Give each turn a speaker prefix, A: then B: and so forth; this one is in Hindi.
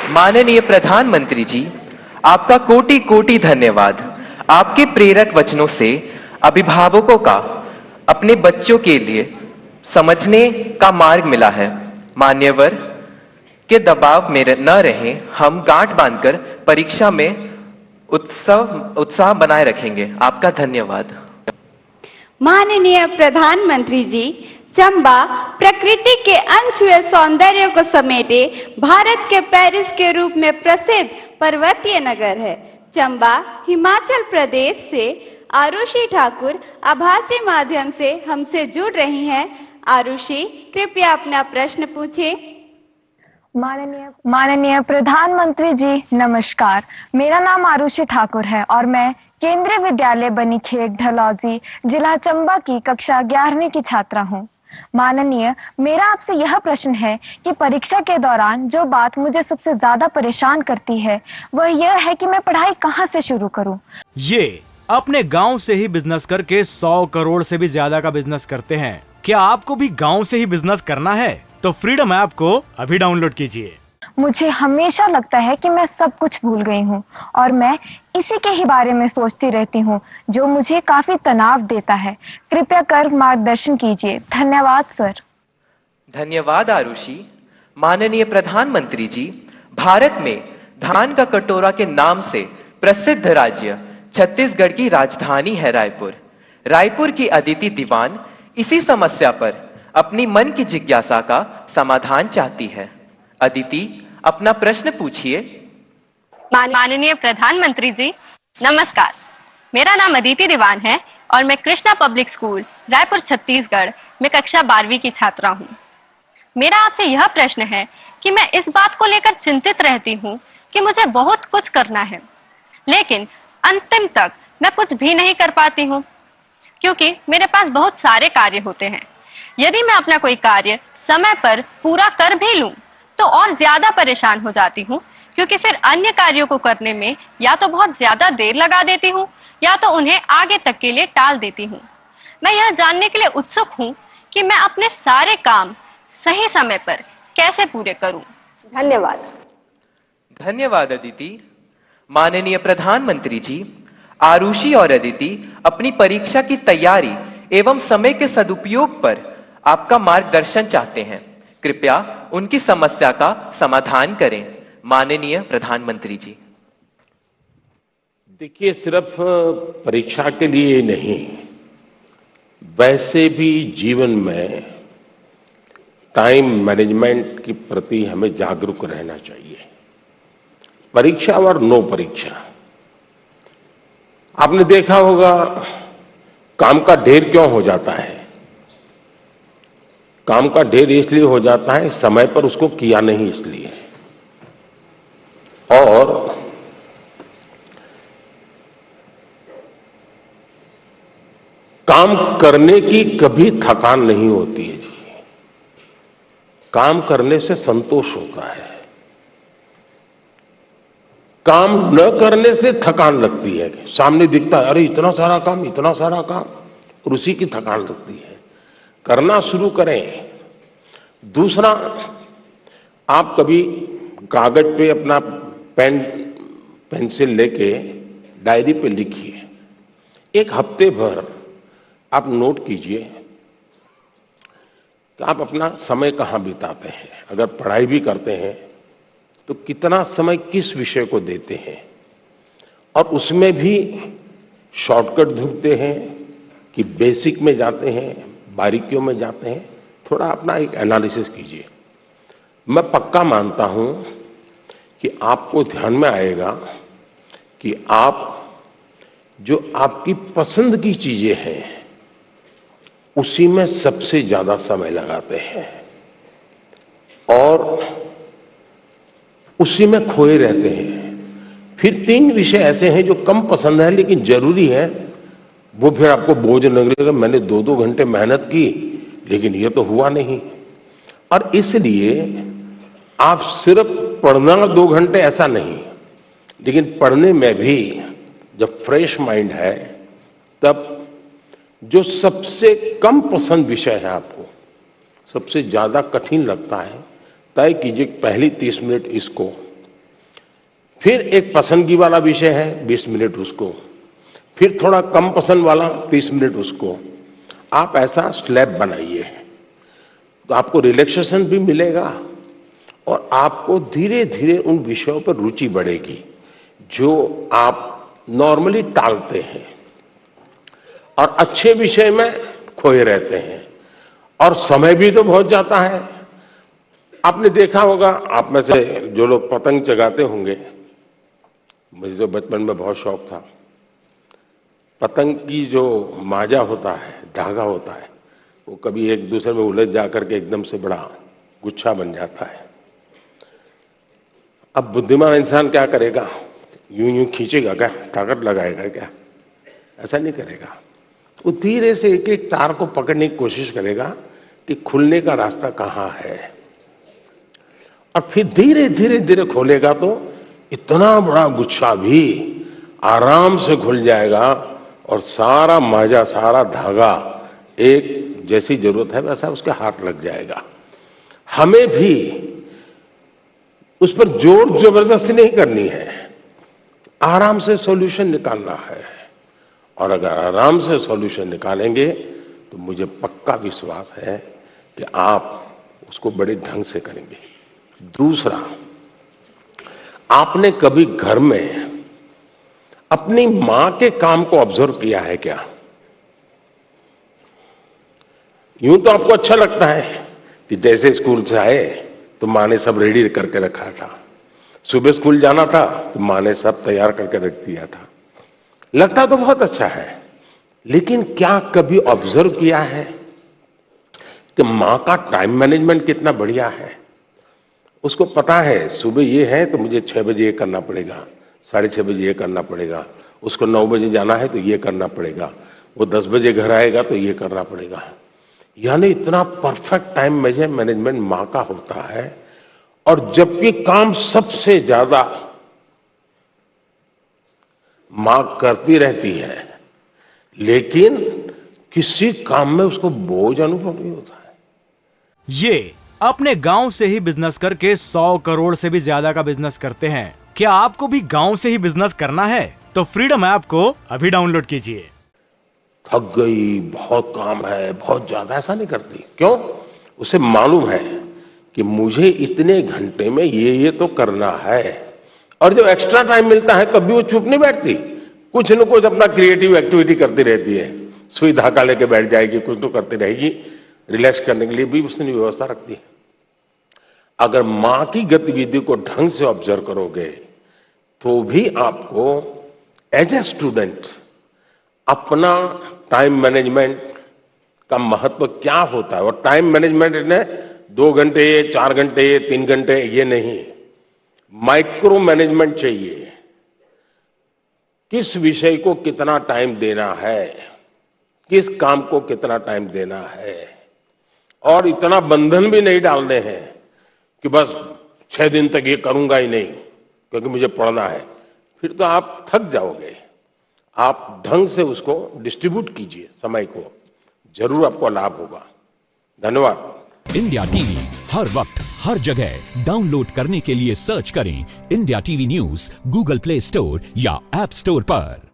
A: माननीय प्रधानमंत्री जी, आपका कोटि कोटि धन्यवाद। आपके प्रेरक वचनों से अभिभावकों का अपने बच्चों के लिए समझने का मार्ग मिला है। मान्यवर के दबाव में न रहें, हम गांठ बांधकर परीक्षा में उत्साह बनाए रखेंगे। आपका धन्यवाद।
B: माननीय प्रधानमंत्री जी, चंबा प्रकृति के अनछुए सौंदर्य को समेटे भारत के पेरिस के रूप में प्रसिद्ध पर्वतीय नगर है। चंबा हिमाचल प्रदेश से आरुषि ठाकुर आभासी माध्यम से हमसे जुड़ रही हैं। आरुषि, कृपया अपना प्रश्न पूछे।
C: माननीय प्रधानमंत्री जी, नमस्कार। मेरा नाम आरुषि ठाकुर है और मैं केंद्रीय विद्यालय बनीखेत ढलौजी, जिला चंबा की कक्षा 11वीं की छात्रा हूँ। माननीय, मेरा आपसे यह प्रश्न है कि परीक्षा के दौरान जो बात मुझे सबसे ज्यादा परेशान करती है वह यह है कि मैं पढ़ाई कहाँ से शुरू करूँ।
D: ये अपने गांव से ही बिजनेस करके 100 करोड़ से भी ज्यादा का बिजनेस करते हैं। क्या आपको भी गांव से ही बिजनेस करना है? तो फ्रीडम ऐप को अभी डाउनलोड कीजिए।
C: मुझे हमेशा लगता है कि मैं सब कुछ भूल गई हूँ और मैं इसी के ही बारे में सोचती रहती हूँ, जो मुझे काफी तनाव देता है। कृपया कर मार्गदर्शन कीजिए। धन्यवाद सर।
A: धन्यवाद आरुषि। माननीय प्रधानमंत्री जी, भारत में धान का कटोरा के नाम से प्रसिद्ध राज्य छत्तीसगढ़ की राजधानी है रायपुर। रायपुर की अदिति दीवान इसी समस्या पर अपनी मन की जिज्ञासा का समाधान चाहती है। अदिति, अपना प्रश्न पूछिए।
E: माननीय प्रधानमंत्री जी, नमस्कार। मेरा नाम अदिति दीवान है और मैं कृष्णा पब्लिक स्कूल रायपुर छत्तीसगढ़ में कक्षा 12वीं की छात्रा हूँ। मेरा आपसे यह प्रश्न है कि मैं इस बात को लेकर चिंतित रहती हूँ कि मुझे बहुत कुछ करना है, लेकिन अंतिम तक मैं कुछ भी नहीं कर पाती हूँ, क्योंकि मेरे पास बहुत सारे कार्य होते हैं। यदि मैं अपना कोई कार्य समय पर पूरा कर भी लूं, तो और ज्यादा परेशान हो जाती हूँ, क्योंकि फिर अन्य कार्यों को करने में या तो बहुत ज्यादा देर लगा देती हूँ या तो उन्हें आगे तक के लिए टाल देती हूँ। मैं यह जानने के लिए उत्सुक हूँ कि मैं अपने सारे काम सही समय पर कैसे पूरे करूं। धन्यवाद।
A: धन्यवाद अदिति। माननीय प्रधानमंत्री जी, आरुषि और अदिति अपनी परीक्षा की तैयारी एवं समय के सदुपयोग पर आपका मार्गदर्शन चाहते हैं। कृपया उनकी समस्या का समाधान करें। माननीय प्रधानमंत्री जी।
F: देखिए, सिर्फ परीक्षा के लिए नहीं, वैसे भी जीवन में टाइम मैनेजमेंट के प्रति हमें जागरूक रहना चाहिए। परीक्षा और नो परीक्षा, आपने देखा होगा काम का ढेर क्यों हो जाता है। काम का ढेर इसलिए हो जाता है समय पर उसको किया नहीं इसलिए। और काम करने की कभी थकान नहीं होती है जी। काम करने से संतोष होता है। काम न करने से थकान लगती है। सामने दिखता है अरे इतना सारा काम, इतना सारा काम, और उसी की थकान लगती है। करना शुरू करें। दूसरा, आप कभी कागज पे अपना पेन पेंसिल लेके डायरी पे लिखिए। एक हफ्ते भर आप नोट कीजिए कि आप अपना समय कहां बिताते हैं। अगर पढ़ाई भी करते हैं तो कितना समय किस विषय को देते हैं, और उसमें भी शॉर्टकट ढूंढते हैं कि बेसिक में जाते हैं, बारीकियों में जाते हैं। थोड़ा अपना एक एनालिसिस कीजिए। मैं पक्का मानता हूं कि आपको ध्यान में आएगा कि आप जो आपकी पसंद की चीजें हैं उसी में सबसे ज्यादा समय लगाते हैं और उसी में खोए रहते हैं। फिर 3 विषय ऐसे हैं जो कम पसंद है लेकिन जरूरी है, वो फिर आपको बोझ लगेगा। मैंने 2-2 घंटे मेहनत की लेकिन ये तो हुआ नहीं। और इसलिए आप सिर्फ पढ़ना 2 घंटे ऐसा नहीं, लेकिन पढ़ने में भी जब फ्रेश माइंड है तब जो सबसे कम पसंद विषय है, आपको सबसे ज्यादा कठिन लगता है, तय कीजिए पहली 30 मिनट इसको फिर एक पसंदगी वाला विषय है 20 मिनट उसको, फिर थोड़ा कम पसंद वाला 30 मिनट उसको। आप ऐसा स्लैब बनाइए तो आपको रिलैक्सेशन भी मिलेगा और आपको धीरे धीरे उन विषयों पर रुचि बढ़ेगी जो आप नॉर्मली टालते हैं और अच्छे विषय में खोए रहते हैं और समय भी तो बहुत जाता है। आपने देखा होगा, आप में से जो लोग पतंग चगाते होंगे, मुझे तो बचपन में बहुत शौक था। पतंग की जो माजा होता है, धागा होता है, वो कभी एक दूसरे में उलझ जाकर के एकदम से बड़ा गुच्छा बन जाता है। अब बुद्धिमान इंसान क्या करेगा? यूं यूं खींचेगा क्या? ताकत लगाएगा क्या? ऐसा नहीं करेगा। वो धीरे से एक एक तार को पकड़ने की कोशिश करेगा कि खुलने का रास्ता कहां है, और फिर धीरे धीरे धीरे खोलेगा तो इतना बड़ा गुच्छा भी आराम से खुल जाएगा और सारा माजा, सारा धागा एक जैसी जरूरत है वैसा उसके हाथ लग जाएगा। हमें भी उस पर जोर जबरदस्ती नहीं करनी है, आराम से सॉल्यूशन निकालना है। और अगर आराम से सॉल्यूशन निकालेंगे तो मुझे पक्का विश्वास है कि आप उसको बड़े ढंग से करेंगे। दूसरा, आपने कभी घर में अपनी मां के काम को ऑब्जर्व किया है क्या? यूं तो आपको अच्छा लगता है कि जैसे स्कूल से आए तो मां ने सब रेडी करके रखा था, सुबह स्कूल जाना था तो मां ने सब तैयार करके रख दिया था, लगता तो बहुत अच्छा है। लेकिन क्या कभी ऑब्जर्व किया है कि मां का टाइम मैनेजमेंट कितना बढ़िया है? उसको पता है सुबह ये है तो मुझे 6 बजे ये करना पड़ेगा, 6:30 बजे ये करना पड़ेगा, उसको 9 बजे जाना है तो ये करना पड़ेगा, वो 10 बजे घर आएगा तो ये करना पड़ेगा। यानी इतना परफेक्ट टाइम मैनेजमेंट मां का होता है। और जबकि काम सबसे ज्यादा मां करती रहती है, लेकिन किसी काम में उसको बोझ अनुभव नहीं होता है।
D: ये अपने गांव से ही बिजनेस करके 100 करोड़ से भी ज्यादा का बिजनेस करते हैं। क्या आपको भी गांव से ही बिजनेस करना है? तो फ्रीडम ऐप को अभी डाउनलोड कीजिए।
F: थक गई, बहुत काम है, बहुत ज्यादा, ऐसा नहीं करती। क्यों? उसे मालूम है कि मुझे इतने घंटे में ये तो करना है। और जब एक्स्ट्रा टाइम मिलता है तब भी वो चुप नहीं बैठती, कुछ न कुछ अपना क्रिएटिव एक्टिविटी करती रहती है। सुई धागा लेके बैठ जाएगी, कुछ तो करती रहेगी। रिलैक्स करने के लिए भी उसने व्यवस्था रखती है। अगर मां की गतिविधि को ढंग से ऑब्जर्व करोगे तो भी आपको एज ए स्टूडेंट अपना टाइम मैनेजमेंट का महत्व क्या होता है, और टाइम मैनेजमेंट ने 2 घंटे, 4 घंटे, 3 घंटे, ये नहीं, माइक्रो मैनेजमेंट चाहिए। किस विषय को कितना टाइम देना है, किस काम को कितना टाइम देना है, और इतना बंधन भी नहीं डालने हैं कि बस 6 दिन तक ये करूंगा ही नहीं क्योंकि मुझे पढ़ना है। फिर तो आप थक जाओगे। आप ढंग से उसको डिस्ट्रीब्यूट कीजिए समय को, जरूर आपको लाभ होगा। धन्यवाद।
G: इंडिया टीवी हर वक्त हर जगह डाउनलोड करने के लिए सर्च करें India TV news Google play store या ऐप स्टोर पर।